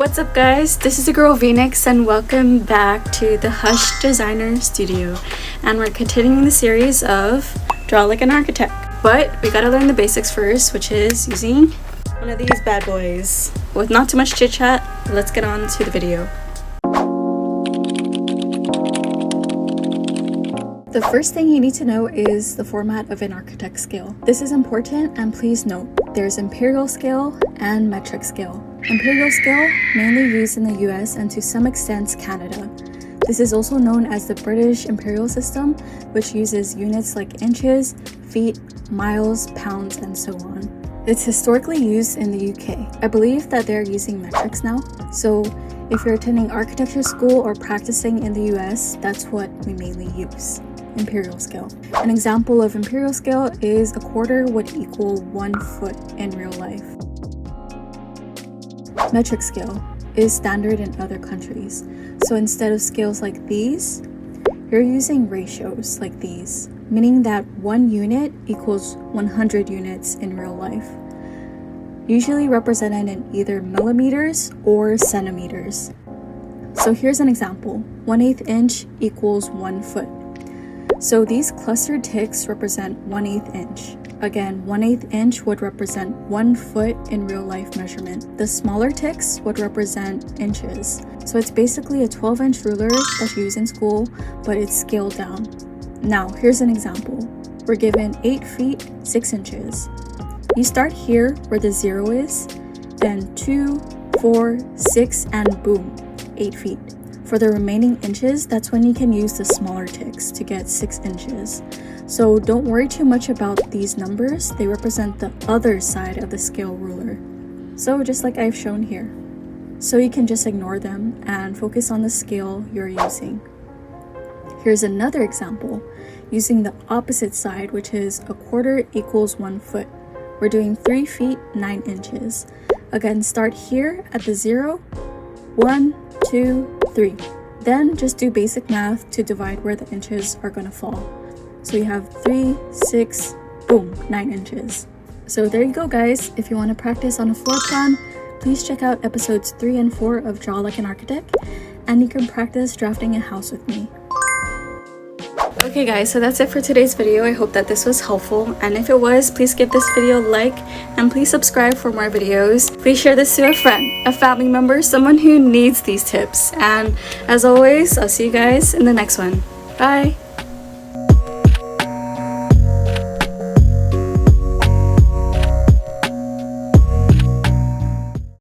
What's up guys, this is the girl Vheonix and welcome back to the Hush Designer Studio, and we're continuing the series of Draw Like an Architect. But we gotta learn the basics first, which is using one of these bad boys. With not too much chit chat, let's get on to the video. The first thing you need to know is the format of an architect scale. This is important, and please note, there's imperial scale and metric scale. Imperial scale, mainly used in the US and to some extent Canada. This is also known as the British imperial system, which uses units like inches, feet, miles, pounds, and so on. It's historically used in the UK. I believe that they're using metrics now. So if you're attending architecture school or practicing in the US, that's what we mainly use. Imperial scale. An example of imperial scale is a quarter would equal 1 foot in real life. Metric scale is standard in other countries. So instead of scales like these, you're using ratios like these, meaning that 1 unit equals 100 units in real life, usually represented in either millimeters or centimeters. So here's an example. 1/8 inch equals 1 foot. So these clustered ticks represent 1/8 inch. Again, 1/8 inch would represent 1 foot in real life measurement. The smaller ticks would represent inches. So it's basically a 12-inch ruler that's used in school, but it's scaled down. Now, here's an example. We're given 8 feet, 6 inches. You start here where the 0 is, then 2, 4, 6, and boom, 8 feet. For the remaining inches, that's when you can use the smaller ticks to get 6 inches. So don't worry too much about these numbers, they represent the other side of the scale ruler. So just like I've shown here. So you can just ignore them and focus on the scale you're using. Here's another example, using the opposite side, which is a quarter equals 1 foot. We're doing 3 feet, 9 inches. Again, start here at the 0, 1, 2, 3. Then just do basic math to divide where the inches are gonna fall. So you have 3, 6, boom, 9 inches. So there you go guys. If you want to practice on a floor plan, please check out episodes 3 and 4 of Draw Like an Architect, and you can practice drafting a house with me. Okay guys, so that's it for today's video. I hope that this was helpful, and if it was, please give this video a like and please subscribe for more videos. Please share this to a friend, a family member, someone who needs these tips, and as always, I'll see you guys in the next one. Bye!